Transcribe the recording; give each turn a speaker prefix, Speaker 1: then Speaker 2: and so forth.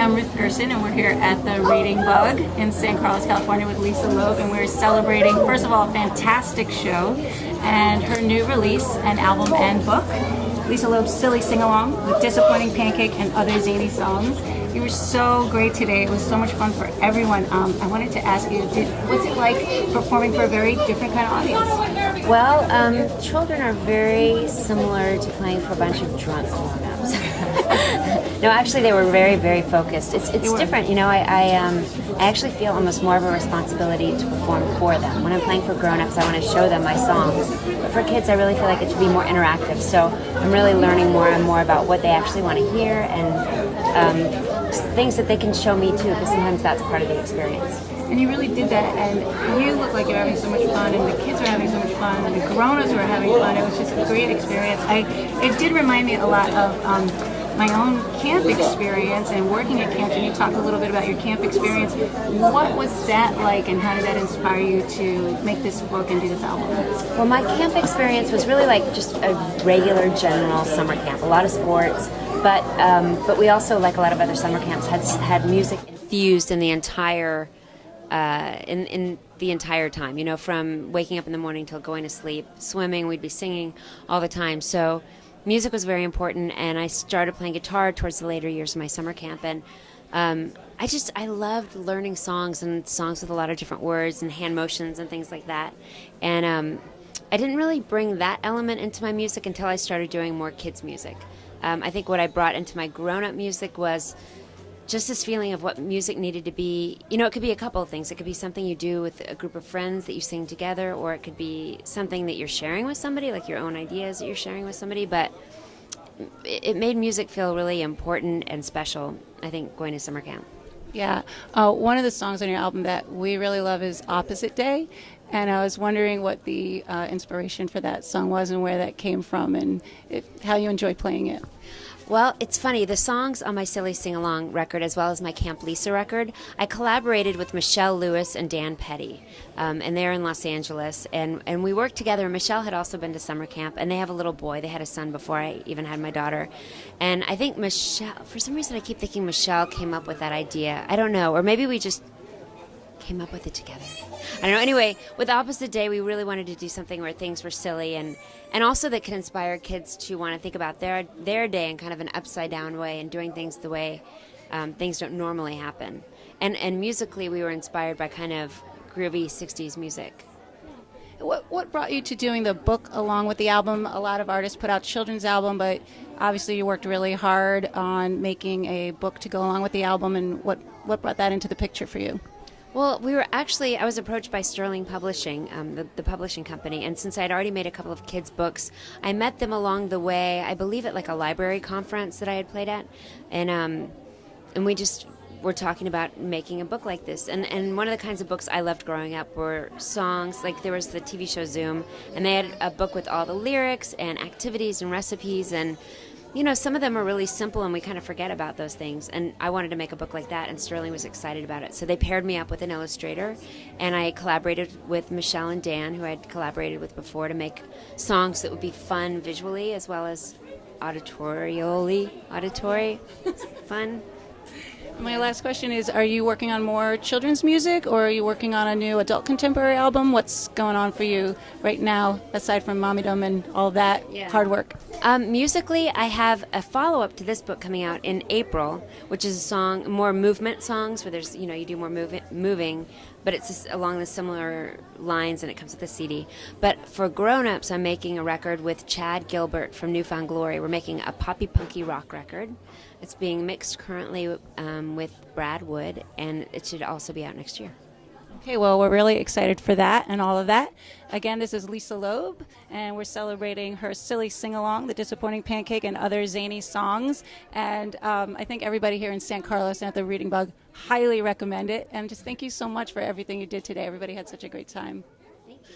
Speaker 1: I'm Ruth Gerson, and we're here at the Reading Bug in San Carlos, California with Lisa Loeb, and we're celebrating, first of all, a fantastic show and her new release, an album and book. Lisa Loeb's Silly Sing-Along with Disappointing Pancake and Other Zany Songs. You were so great today. It was so much fun for everyone. I wanted to ask you, what's it like performing for a very different kind of audience?
Speaker 2: Well, children are very similar to playing for a bunch of drunk grown-ups. No, actually, they were very, very focused. It's different, you know. I actually feel almost more of a responsibility to perform for them. When I'm playing for grown-ups, I want to show them my songs. But for kids, I really feel like it should be more interactive. So I'm really learning more and more about what they actually want to hear and things that they can show me too, because sometimes that's part of the experience.
Speaker 1: And you really did that, and you look like you're having so much fun, and the kids are having so much fun, and the grown-ups were having fun. It was just a great experience. It did remind me a lot of my own camp experience and working at camp. Can you talk a little bit about your camp experience? What was that like, and how did that inspire you to make this book and do this album?
Speaker 2: Well, my camp experience was really like just a regular general summer camp. A lot of sports, but we also, like a lot of other summer camps, had music infused in the entire in the entire time. You know, from waking up in the morning till going to sleep, swimming, we'd be singing all the time. So music was very important, and I started playing guitar towards the later years of my summer camp, and I loved learning songs and songs with a lot of different words and hand motions and things like that. And I didn't really bring that element into my music until I started doing more kids' music. I think what I brought into my grown-up music was just this feeling of what music needed to be. You know, it could be a couple of things. It could be something you do with a group of friends that you sing together, or it could be something that you're sharing with somebody, like your own ideas that you're sharing with somebody. But it made music feel really important and special, I think, going to summer camp.
Speaker 1: Yeah. One of the songs on your album that we really love is Opposite Day. And I was wondering what the inspiration for that song was and where that came from, and how you enjoyed playing it.
Speaker 2: Well, it's funny. The songs on my Silly Sing-Along record, as well as my Camp Lisa record, I collaborated with Michelle Lewis and Dan Petty, and they're in Los Angeles. And we worked together. Michelle had also been to summer camp, and they have a little boy. They had a son before I even had my daughter. And I think Michelle, for some reason I keep thinking Michelle came up with that idea. I don't know. Or maybe we just came up with it together. I don't know. Anyway, with Opposite Day, we really wanted to do something where things were silly and also that could inspire kids to want to think about their day in kind of an upside down way and doing things the way things don't normally happen. And musically, we were inspired by kind of groovy 60s music.
Speaker 1: What brought you to doing the book along with the album? A lot of artists put out children's album, but obviously you worked really hard on making a book to go along with the album, and what brought that into the picture for you?
Speaker 2: Well, I was approached by Sterling Publishing, the publishing company, and since I'd already made a couple of kids' books, I met them along the way, I believe at like a library conference that I had played at, and we just were talking about making a book like this. And one of the kinds of books I loved growing up were songs, like there was the TV show Zoom, and they had a book with all the lyrics and activities and recipes, and you know, some of them are really simple and we kind of forget about those things. And I wanted to make a book like that, and Sterling was excited about it. So they paired me up with an illustrator, and I collaborated with Michelle and Dan, who I'd collaborated with before, to make songs that would be fun visually as well as auditory fun.
Speaker 1: My last question is, are you working on more children's music, or are you working on a new adult contemporary album? What's going on for you right now, aside from Mommydom and all that hard work?
Speaker 2: Musically, I have a follow-up to this book coming out in April, which is a song, more movement songs, where there's, you know, you do more moving, but it's just along the similar lines, and it comes with a CD. But for grown-ups, I'm making a record with Chad Gilbert from Newfound Glory. We're making a poppy punky rock record. It's being mixed currently with Brad Wood, and it should also be out next year.
Speaker 1: Okay, well, we're really excited for that and all of that. Again, this is Lisa Loeb, and we're celebrating her Silly Sing-Along, The Disappointing Pancake, and Other Zany Songs. And I think everybody here in San Carlos and at the Reading Bug highly recommend it. And just thank you so much for everything you did today. Everybody had such a great time.
Speaker 2: Thank you.